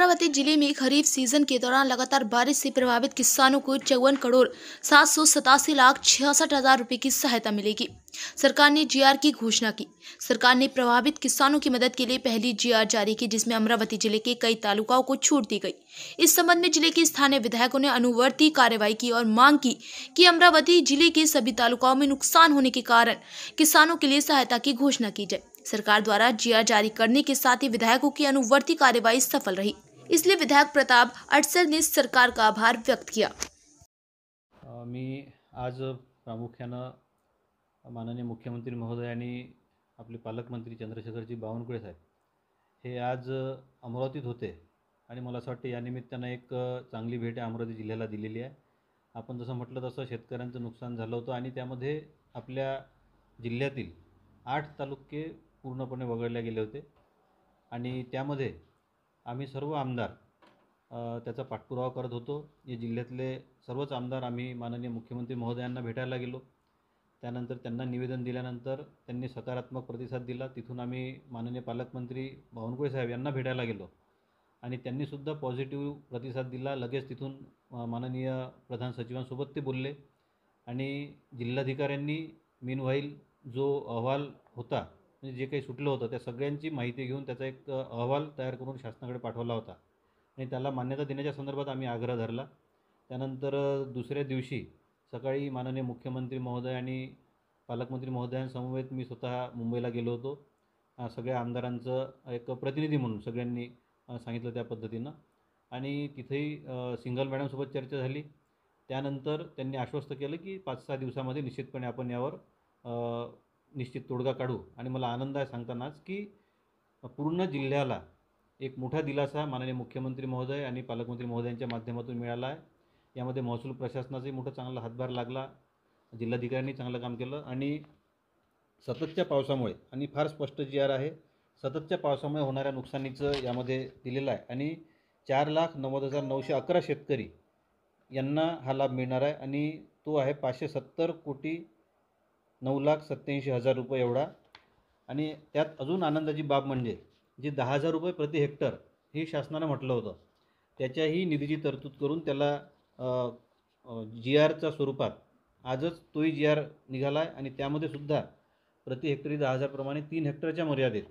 अमरावती जिले में खरीफ सीजन के दौरान लगातार बारिश से प्रभावित किसानों को 54,787,66,000 रुपए की सहायता मिलेगी। सरकार ने जीआर की घोषणा की। सरकार ने प्रभावित किसानों की मदद के लिए पहली जीआर जारी की, जिसमें अमरावती जिले के कई तालुकाओं को छूट दी गई। इस संबंध में जिले के स्थानीय विधायकों ने अनुवर्ती कार्रवाई की और मांग की कि अमरावती जिले के सभी तालुकाओं में नुकसान होने के कारण किसानों के लिए सहायता की घोषणा की जाए। सरकार द्वारा जीआर जारी करने के साथ ही विधायकों की अनुवर्ती कार्यवाही सफल रही, इसलिए विधायक प्रताप अडसर ने सरकार का आभार व्यक्त किया। मी आज प्रामुख्यानं माननीय मुख्यमंत्री महोदय आणि आपले पालकमंत्री चंद्रशेखरजी बावनकुळे साहेब हे आज अमरावतीत होते आणि मला असं वाटतं या निमित्तानं एक चांगली भेट अमरावती जिल्ह्याला दिलेली आहे। आपण जसं म्हटलं तसं शेतकऱ्यांचं नुकसान झालं होतं आणि त्यामध्ये आपल्या जिल्ह्यातील 8 तालुके पूर्णपणे वगळले गेले होते आणि त्यामध्ये आम्ही सर्व आमदार त्याचा पाठपुरावा करत होतो। या जिल्ह्यातले सर्वच आमदार आम्ही माननीय मुख्यमंत्री महोदयांना भेटायला गेलो। त्यानंतर त्यांना निवेदन दिल्यानंतर त्यांनी सकारात्मक प्रतिसाद दिला। तिथून आम्ही माननीय पालकमंत्री बावनकुळे साहेब यांना भेटायला गेलो आणि त्यांनीसुद्धा पॉझिटिव्ह प्रतिसाद दिला। लगेच तिथून माननीय प्रधान सचिवांसोबत ते बोलले आणि जिल्हाधिकाऱ्यांनी मीनवाईल जो अहवाल होता, म्हणजे जे काही सुटलं होतं त्या सगळ्यांची माहिती घेऊन त्याचा एक अहवाल तयार करून शासनाकडे पाठवला होता आणि त्याला मान्यता देण्याच्या संदर्भात आम्ही आग्रह धरला। त्यानंतर दुसऱ्या दिवशी सकाळी माननीय मुख्यमंत्री महोदय आणि पालकमंत्री महोदयांसमवेत मी स्वतः मुंबईला गेलो होतो। सगळ्या आमदारांचं एक प्रतिनिधी म्हणून सगळ्यांनी सांगितलं त्या पद्धतीनं आणि तिथेही सिंगल मॅडमसोबत चर्चा झाली। त्यानंतर त्यांनी आश्वस्त केलं की 5-6 दिवसामध्ये निश्चितपणे आपण यावर निश्चित तोडगा काढू आणि मला आनंद आहे सांगतानाच की पूर्ण जिल्ह्याला एक मोठा दिलासा माननीय मुख्यमंत्री महोदय आणि पालकमंत्री महोदयांच्या माध्यमातून मिळाला आहे। यामध्ये महसूल प्रशासनाचाही मोठा चांगला हातभार लागला, जिल्हाधिकाऱ्यांनी चांगलं काम केलं आणि सततच्या पावसामुळे आणि फार स्पष्ट जीआर आहे, सततच्या पावसामुळे होणाऱ्या नुकसानीचं यामध्ये दिलेलं आहे आणि 4,90,911 शेतकरी यांना हा लाभ मिळणार आहे आणि तो आहे 570,9,87,000 रुपये एवढा। आणि त्यात अजून आनंदाची बाब म्हणजे जे 10,000 रुपये प्रति हेक्टर हे शासनानं म्हटलं होतं, त्याच्याही निधीची तरतूद करून त्याला जीआरच्या स्वरूपात आजच तोही जीआर निघाला आहे आणि त्यामध्ये सुद्धा प्रति हेक्टरी 10,000 प्रमाणे 3 हेक्टरच्या मर्यादेत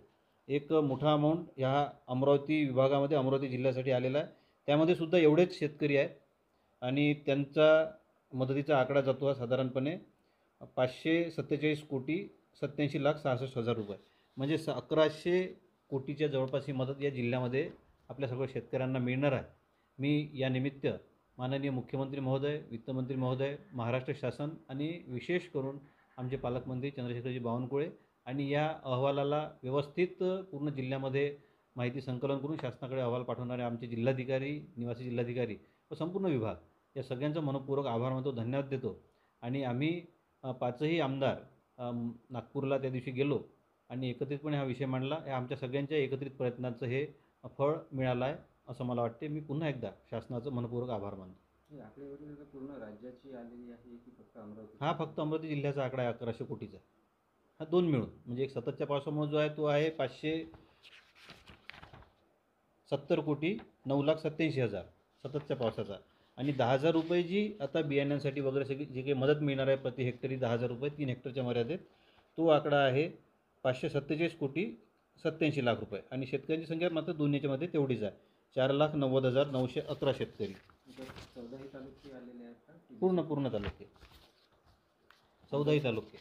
एक मोठा अमाऊंट ह्या अमरावती विभागामध्ये अमरावती जिल्ह्यासाठी आलेला आहे। त्यामध्ये सुद्धा एवढेच शेतकरी आहेत आणि त्यांचा मदतीचा आकडा जातो साधारणपणे 547,87,66,000 रुपये, म्हणजे 1,100 कोटीच्या जवळपास ही मदत या जिल्ह्यामध्ये आपल्या सगळ्या शेतकऱ्यांना मिळणार आहे। मी या निमित्त माननीय मुख्यमंत्री महोदय, वित्तमंत्री महोदय, महाराष्ट्र शासन आणि विशेष करून आमचे पालकमंत्री चंद्रशेखरजी बावनकुळे आणि या अहवालाला व्यवस्थित पूर्ण जिल्ह्यामध्ये माहिती संकलन करून शासनाकडे अहवाल पाठवणारे आमचे जिल्हाधिकारी, निवासी जिल्हाधिकारी व संपूर्ण विभाग या सगळ्यांचा मनपूर्वक आभार मानतो, धन्यवाद देतो। आणि आम्ही 5ही आमदार नागपूरला त्या दिवशी गेलो आणि एकत्रितपणे हा विषय मांडला। या आमच्या सगळ्यांच्या एकत्रित प्रयत्नांचं हे फळ मिळालं आहे असं मला वाटते। मी पुन्हा एकदा शासनाचं मनपूर्वक आभार मानतो। आकडेवारी पूर्ण राज्याची आलेली आहे की फक्त अमरावती? हा फक्त अमरावती जिल्ह्याचा आकडा आहे 1,100 कोटीचा। हा दोन मिळून म्हणजे एक सततच्या पावसामुळे जो आहे तो आहे 570,09,87,000 सततच्या पावसाचा आणि 10,000 रुपये जी आता बियाण्यांसाठी वगैरे सगळी जी काही मदत मिळणार आहे प्रति हेक्टरी 10,000 रुपये 3 हेक्टरच्या मर्यादेत, तो आकडा आहे 547,87,00,000 रुपये आणि शेतकऱ्यांची संख्या मात्र दोन्हीच्यामध्ये तेवढीच आहे, 4,90,911 शेतकरी। 14ही तालुके आलेले आहेत का? पूर्ण तालुके, 14ही तालुके।